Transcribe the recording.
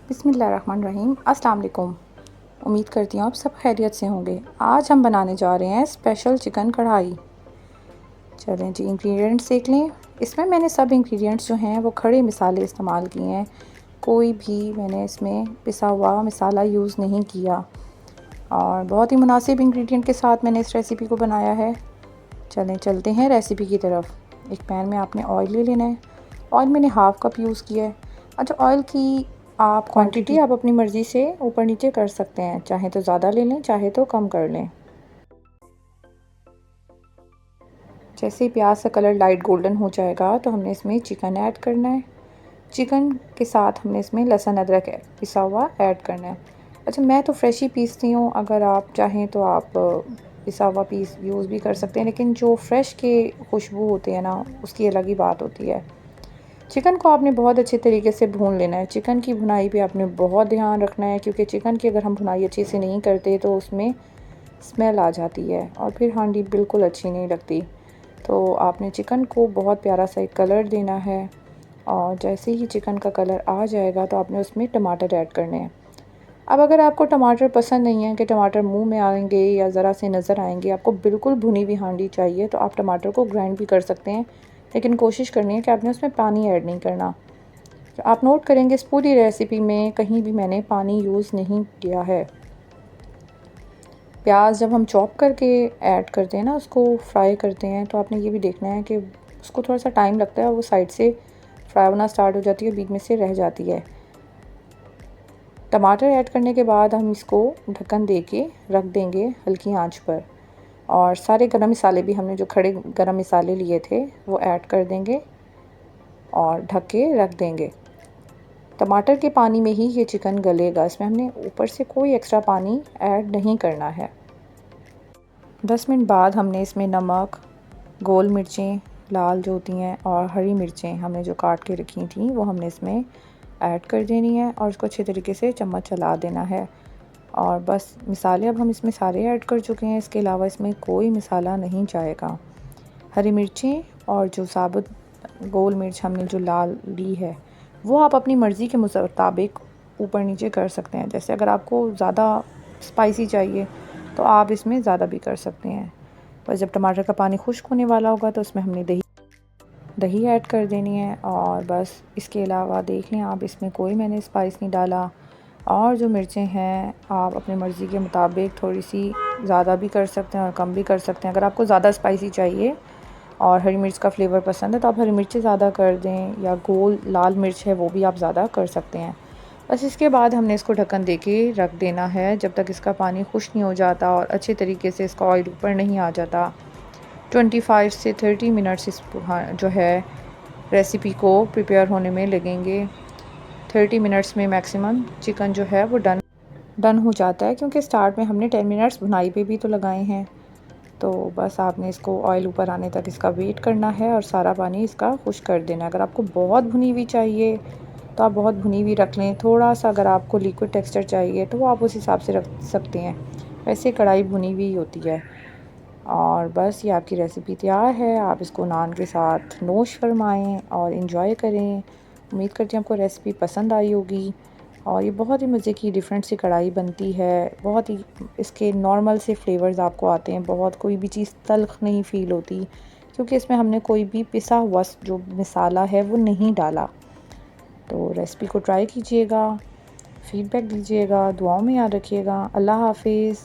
बिस्मिल्लाहिर्रहमानिर्रहीम। अस्सलाम वालेकुम। उम्मीद करती हूँ आप सब खैरियत से होंगे। आज हम बनाने जा रहे हैं स्पेशल चिकन कढ़ाई। चलें जी, इंग्रेडिएंट्स देख लें। इसमें मैंने सब इंग्रेडिएंट्स जो हैं वो खड़े मसाले इस्तेमाल किए हैं। कोई भी मैंने इसमें पिसा हुआ मसाला यूज़ नहीं किया और बहुत ही मुनासिब इंग्रेडिएंट के साथ मैंने इस रेसिपी को बनाया है। चलें चलते हैं रेसिपी की तरफ। एक पैन में आपने ऑयल ले लेना है। ऑयल मैंने हाफ़ कप यूज़ किया है। अच्छा, ऑयल की आप क्वांटिटी आप अपनी मर्ज़ी से ऊपर नीचे कर सकते हैं, चाहे तो ज़्यादा ले लें चाहे तो कम कर लें। जैसे ही प्याज का कलर लाइट गोल्डन हो जाएगा तो हमने इसमें चिकन ऐड करना है। चिकन के साथ हमने इसमें लहसुन अदरक पिसा हुआ ऐड करना है। अच्छा, मैं तो फ्रेश ही पीसती हूँ, अगर आप चाहें तो आप पिसा हुआ पीस यूज़ भी कर सकते हैं, लेकिन जो फ्रेश के खुशबू होती है ना, उसकी अलग ही बात होती है। चिकन को आपने बहुत अच्छे तरीके से भून लेना है। चिकन की भुनाई पे आपने बहुत ध्यान रखना है, क्योंकि चिकन की अगर हम भुनाई अच्छे से नहीं करते तो उसमें स्मेल आ जाती है और फिर हांडी बिल्कुल अच्छी नहीं लगती। तो आपने चिकन को बहुत प्यारा सा एक कलर देना है और जैसे ही चिकन का कलर आ जाएगा तो आपने उसमें टमाटर ऐड करने हैं। अब अगर आपको टमाटर पसंद नहीं है कि टमाटर मुंह में आएंगे या ज़रा से नज़र आएंगे, आपको बिल्कुल भुनी हुई हांडी चाहिए, तो आप टमाटर को ग्राइंड भी कर सकते हैं, लेकिन कोशिश करनी है कि आपने उसमें पानी ऐड नहीं करना। तो आप नोट करेंगे इस पूरी रेसिपी में कहीं भी मैंने पानी यूज़ नहीं किया है। प्याज जब हम चॉप करके ऐड करते हैं ना, उसको फ्राई करते हैं, तो आपने ये भी देखना है कि उसको थोड़ा सा टाइम लगता है और वो साइड से फ्राई होना स्टार्ट हो जाती है, बीच में से रह जाती है। टमाटर ऐड करने के बाद हम इसको ढक्कन दे के रख देंगे हल्की आंच पर, और सारे गरम मसाले भी हमने जो खड़े गरम मसाले लिए थे वो ऐड कर देंगे और ढक के रख देंगे। टमाटर के पानी में ही ये चिकन गलेगा, इसमें हमने ऊपर से कोई एक्स्ट्रा पानी ऐड नहीं करना है। 10 मिनट बाद हमने इसमें नमक, गोल मिर्चें लाल जो होती हैं और हरी मिर्चें हमने जो काट के रखी थी वो हमने इसमें ऐड कर देनी है और उसको अच्छे तरीके से चम्मच चला देना है। और बस मसाले अब हम इसमें सारे ऐड कर चुके हैं, इसके अलावा इसमें कोई मसाला नहीं जाएगा। हरी मिर्चें और जो साबुत गोल मिर्च हमने जो लाल ली है वो आप अपनी मर्ज़ी के मुताबिक ऊपर नीचे कर सकते हैं। जैसे अगर आपको ज़्यादा स्पाइसी चाहिए तो आप इसमें ज़्यादा भी कर सकते हैं। बस जब टमाटर का पानी खुश्क होने वाला होगा तो उसमें हमने दही ऐड कर देनी है और बस इसके अलावा देख लें आप, इसमें कोई मैंने स्पाइस नहीं डाला। और जो मिर्चें हैं आप अपनी मर्ज़ी के मुताबिक थोड़ी सी ज़्यादा भी कर सकते हैं और कम भी कर सकते हैं। अगर आपको ज़्यादा स्पाइसी चाहिए और हरी मिर्च का फ्लेवर पसंद है तो आप हरी मिर्चें ज़्यादा कर दें, या गोल लाल मिर्च है वो भी आप ज़्यादा कर सकते हैं। बस इसके बाद हमने इसको ढक्कन दे के रख देना है जब तक इसका पानी खुश नहीं हो जाता और अच्छे तरीके से इसका ऑयल ऊपर नहीं आ जाता। 25 से 30 मिनट्स इस जो है रेसिपी को प्रिपेयर होने में लगेंगे। 30 मिनट्स में मैक्सिमम चिकन जो है वो डन हो जाता है, क्योंकि स्टार्ट में हमने 10 मिनट्स भुनाई पे भी तो लगाए हैं। तो बस आपने इसको ऑयल ऊपर आने तक इसका वेट करना है और सारा पानी इसका खुश कर देना है। अगर आपको बहुत भुनी हुई चाहिए तो आप बहुत भुनी हुई रख लें, थोड़ा सा अगर आपको लिक्विड टेक्सचर चाहिए तो वो आप उस हिसाब से रख सकते हैं। वैसे कढ़ाई भुनी हुई होती है। और बस ये आपकी रेसिपी तैयार है। आप इसको नान के साथ नोश फरमाएँ और इन्जॉय करें। उम्मीद करती हूँ आपको रेसिपी पसंद आई होगी। और ये बहुत ही मज़े की डिफरेंट सी कढ़ाई बनती है। बहुत ही इसके नॉर्मल से फ्लेवर्स आपको आते हैं, बहुत कोई भी चीज़ तल्ख़ नहीं फ़ील होती, क्योंकि इसमें हमने कोई भी पिसा हुआ जो मसाला है वो नहीं डाला। तो रेसिपी को ट्राई कीजिएगा, फ़ीडबैक दीजिएगा, दुआओं में याद रखिएगा। अल्लाह हाफ़िज़।